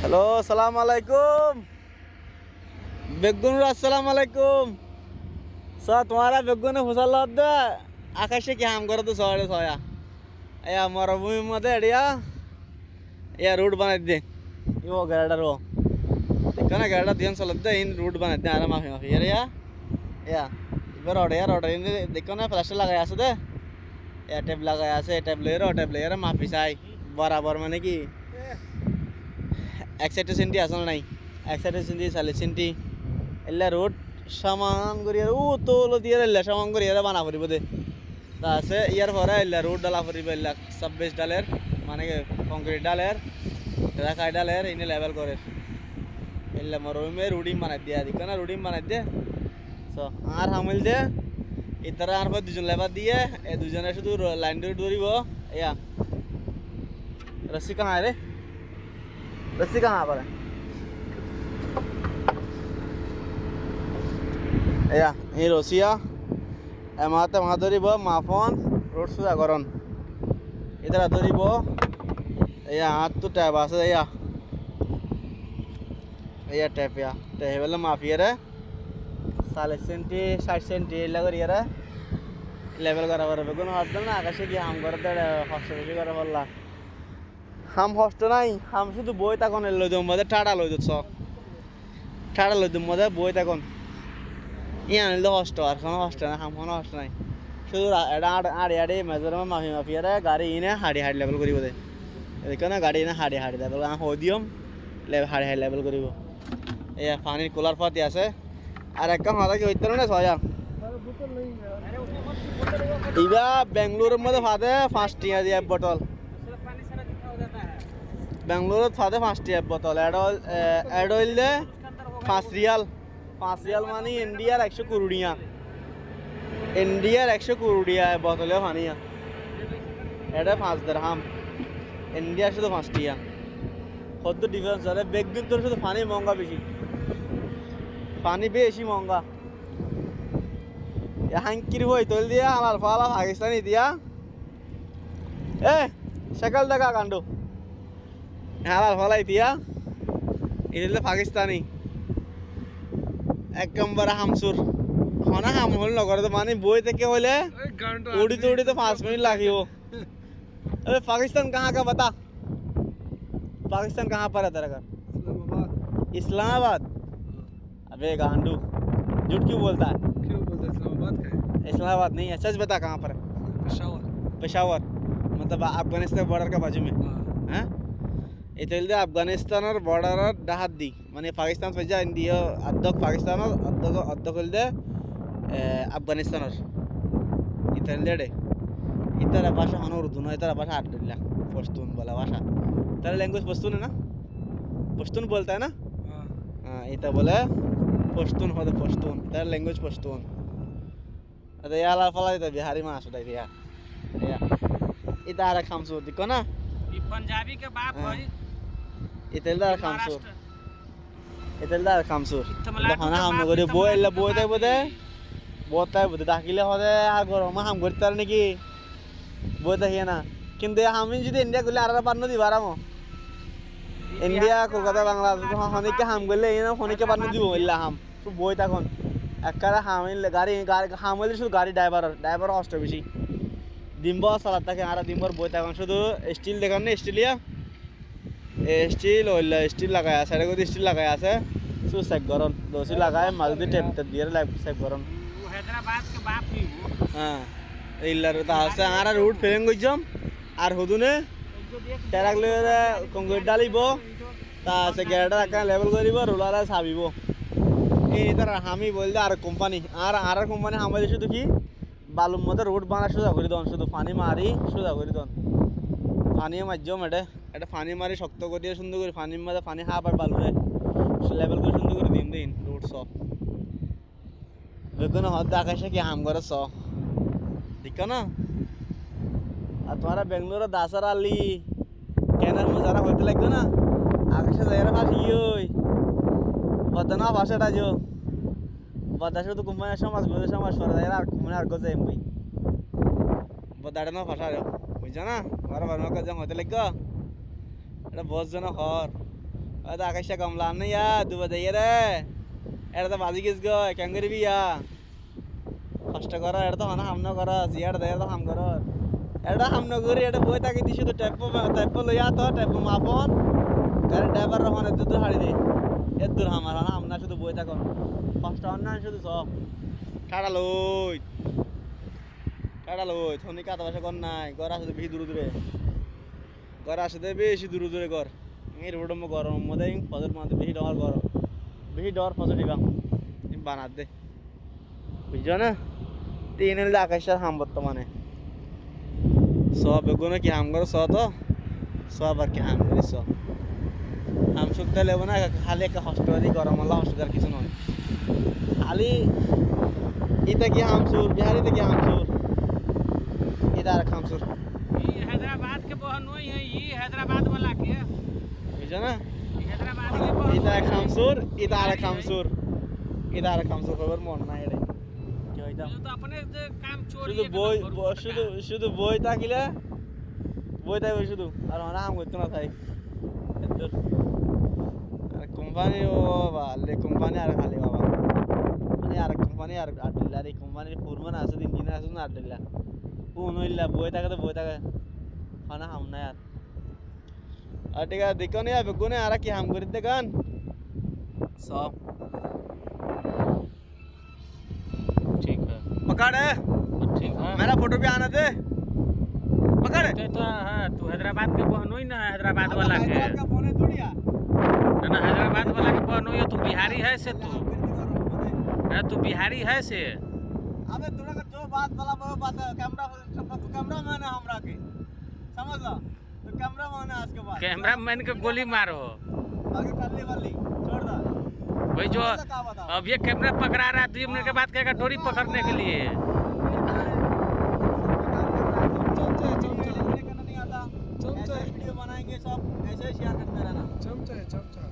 Hello, সালাম আলাইকুম। বেগুনুর আসসালাম আলাইকুম। তোমারা বেগুনে ফসল দে আকাশে কি হাম করে তো ছড়ে ছয়া এয়া মরুভূমির মধ্যে এড়িয়া এয়া রুট বানাই দে ইও গাড়ার ও দেখনা গাড়া দিন চলত দে ইন রুট বানাই দে আর মাফি মাফি এয়া এবার অর্ডার ইন দেখো না প্লাস্টার লাগাই আছে দে এয়া টেপ লাগাই আছে টেপ লেয়ার মাফি চাই বরাবর মানে কি এক সাইডে সেন্টি আসল নাই এক সাইডে সেন্টি 40 সেন্টি এলা রোড সমান করিয়া ও তোল দিয়ে এলা সমান করিয়া বানা পড়িব দে তা আছে ইয়ার পরে এলা রোড ডালা পড়িব এলা 26 ডালের মানে কংক্রিট ডালের রাখাই ডালের ইনে লেভেল করে এলা মরুমে রুডিং বানাই দিয়া দিক না রুডিং বানাই দে সো আর হামিল দে ইতারা আর দুজন লেবার দিয়ে এ দুজনে শুধু লাইন ধরিব ইয়া রস্সি কাহা রে रस्सी कहाँ पर है या ये रसिया एमाते वहाँ धरिब माफन रोड सुधा करन इधर धरिब या हाथ तो टैप आसे या टैप या टैप वाला माफिया रे 40 सेंटी 60 सेंटी लगर यार लेवल करा बर बेगुन हाथ ना आकाशे की हम करते हॉस्टल करा बोलला হাম হস্ত নাই হাম শুধু বই তখন লই দম মধ্যে ঠাড়া লই দছ ঠাড়া লই দম মধ্যে বই তখন ইয়া নিল হস্ত আর কোনো হস্ত না হাম কোনো হস্ত নাই শুধু আড়ে আড়ে মেজর মাফি মাফি আরে গাড়ি ইনে হাড়ি হাড়ি লেভেল করিব দে দেখো না গাড়ি ইনে হাড়ি হাড়ি লেভেল হই দিম হাড়ি হাড়ি লেভেল করিব এয়া পানির কুলার পাতি আছে আর একটা মাথা কি হইতো না ছয়া ইবা বেঙ্গালুরুর মধ্যে ফাদে 5 টিয়া দিয়ে বোতল बेंगलुरु फादे 5 टी बोतल एड ऑयल दे 5 रियाल मानी इंडियार 100 करोड़िया इंडियार 100 करोड़िया बोतल फानिया एडे 5 दिरहम इंडिया शुद्ध 5 टिया खुद डिफरेंस है बेगुन तो शुद्ध पानी महंगा बेशी महंगा यहाँ किरी होई तोल दिया हमार फाला पाकिस्तानी दिया ए शकल दगा कांडो হালাল ফলাই দিয়া এটা পাকিস্তানি এক নম্বর হামসুর হনা হাম হল নগরে তো মানে বই থেকে হলে উড়িতে 5 मिनट লাগিব अबे पाकिस्तान कहाँ का बता पाकिस्तान कहाँ पर है तेरा घर इस्लामाबाद अबे गांडू झूठ क्यों बोलता है इस्लामाबाद नहीं है सच बता कहाँ पर है पेशावर मतलब अफगानिस्तान बॉर्डर के बाजू में हैं इतने अफगानिस्तान बॉर्डर डाहात दी माने पाकिस्तान से इंडिया अद्धक पाकिस्तान अद्धक अफगानिस्तान इतने डे इतर भाषा हन उर्दू ना इतर भाषा आटला पश्तून बोला भाषा तेरा लैंग्वेज पश्तून है ना पश्तून बोलता है ना हाँ इतना बोले पश्तून होते पश्तून तेरा लैंग्वेज पश्तून अरे यार फला इतना बिहारी में आसुदा यार इतना आरा खामसू दिखो ना पंजाबी के बाप है इतेलदार खामसुर खाना हम नगरी बोल बोते बोते बोता बोते डाकिले होदे আর গরম হাম করতে আর নাকি बोते হিয়া না কিন্তু আমি যদি ইন্ডিয়া গলে আর পারনো দিবা রামো ইন্ডিয়া কলকাতা বাংলাদেশ হনিকে হাম গলে এনা হনিকে পারনো দিব ইল্লা হাম তো বই তখন একবারে হামিল গাড়ি হামিল শুধু গাড়ি ড্রাইভার কষ্ট বেশি ডিম্ব সালাত থাকে আর ডিম্বর বই তখন শুধু স্টিল দেখান না স্টিলিয়া स्टील ओइल स्टील लगाया साइड को स्टील लगाया से सु सेक गरन दोसी लगाए मालदी टेप दियर लाइफ सेक गरन वो हैदराबाद के बाप ही वो हां इल्लर ता से आरा रूट फेलिंग गजम আর হুদুনে টেরাকলে কংক্রিট ডালিব তা সে গেড়া রাখা লেভেল করিব রোলারে ছাবিব এই তার আমি বলদে আর কোম্পানি আর কোম্পানি আমাদের শুধু কি বালুর মধ্যে রোড বানা সুদা করে দন শুধু পানি মারি সুদা করে দন পানি মাধ্যম এটা পানি মারি শক্ত করে দিয়ে সুন্দর করে পানির মধ্যে পানি হাফ আর বালুরে লেভেল করে সুন্দর করে দিন রোড সব বেগুন হদ আকাশে কি হাম করে স দেখো না আর তোমারা বেঙ্গালুরু দাসার আলি কেনার মধ্যে যারা হইতে লাগবে না আকাশে যাইরা ফাঁসি ওই বদনা ভাষাটা যে বদা শুধু কুমার সমাজ বুঝে সমাজ সরে যায় আর কুমার আর গজে এমবি বদাটা না ভাষা রে বুঝছ না আর বারো কাজ হইতে লাগবে এটা বস জন হর ಅದು ಆಕಾಶ ಕಮಲ ಅನ್ನಯ್ಯ দুবাইয়ারে এটা তো বাজি গিস গো কেন করবি ইয়া কষ্ট কর এটা তো হনা হামনা কর জিয়ার দে তো হাম কর এটা হামনা করি এটা বই থাকি দিছি তো টাইপ লইয়া তো টাইপ মাপন গাড়ি ড্রাইভার রহন এত দূর হাড়ি দে এত দূর আমার না হামনা শুধু বই থাকো কষ্ট অন্য শুধু সব কাটা লই থনি কাটা বাসা কর নাই ঘর আসতে বেশি দূরে দূরে ঘর আসতে বেশি দূরে দূরে ঘর এই রোড মো গরম মধ্যে ফজর মধ্যে বেশি ডর ফসল দিবা বানাত দে বুঝছো না তিন এলে আকাশের হাম বর্তমানে সব বেগুনে কি হাম করো তো সব আর কি হাম করি সব হাম শুকতে লেবো না খালি একটা হস্টেলি গরম হল্লা হস্টেল কিছু নয় খালি ইটা কি হামসুর বিহারিতে কি হামসুর এটা আর হামসুর ये हैदराबाद के बहनोई है ये हैदराबाद वाला के বুঝছো না ये हैदराबाद के बहनोई এটা এক হামসুর এটা আর এক হামসুর এটা আর এক হামসুর খবর মন নাই রে কি হইতা ये तो अपने से काम चोरी শুধু শুধু বই থাকিলে বই থাকবে শুধু আর অনা হাম করতে না থাই আর কোম্পানি ও বাবা কোম্পানি আর খালি বাবা মানে আর কোম্পানি আর আড্ডিল্লা এই কোম্পানির ফুরমান আছে ইঞ্জিনিয়ার আছে না আড্ডিল্লা কোন হইলা বই থাকে তো বই থাকে খানা হাম না আর ঠিক আছে দেখো নি বেগুনে আর কি হাম করি দেখান সব ठीक है पकड़ ठीक है मेरा फोटो भी आना दे पकड़ तो है तू हैदराबाद के बहनोई ना हैदराबाद वाला के का फोन है थोड़ी यार ना हैदराबाद वाला के बहनोई है तू बिहारी है से तू है तू बिहारी है से अबे तोरा का जो बात वाला वो बात कैमरा कैमरा मैन है हमरा के समझ ला तो कैमरा मैन है आज के बाद कैमरा मैन के गोली मारो आगे खाली वाली छोड़ दो भाई जो अब ये कैमरा पकड़ा रहा है 2 मिनट के बाद कहेगा डोरी पकड़ने के लिए वीडियो बनाएंगे सब ऐसे ही शेयर करते रहना चमचा है चमचा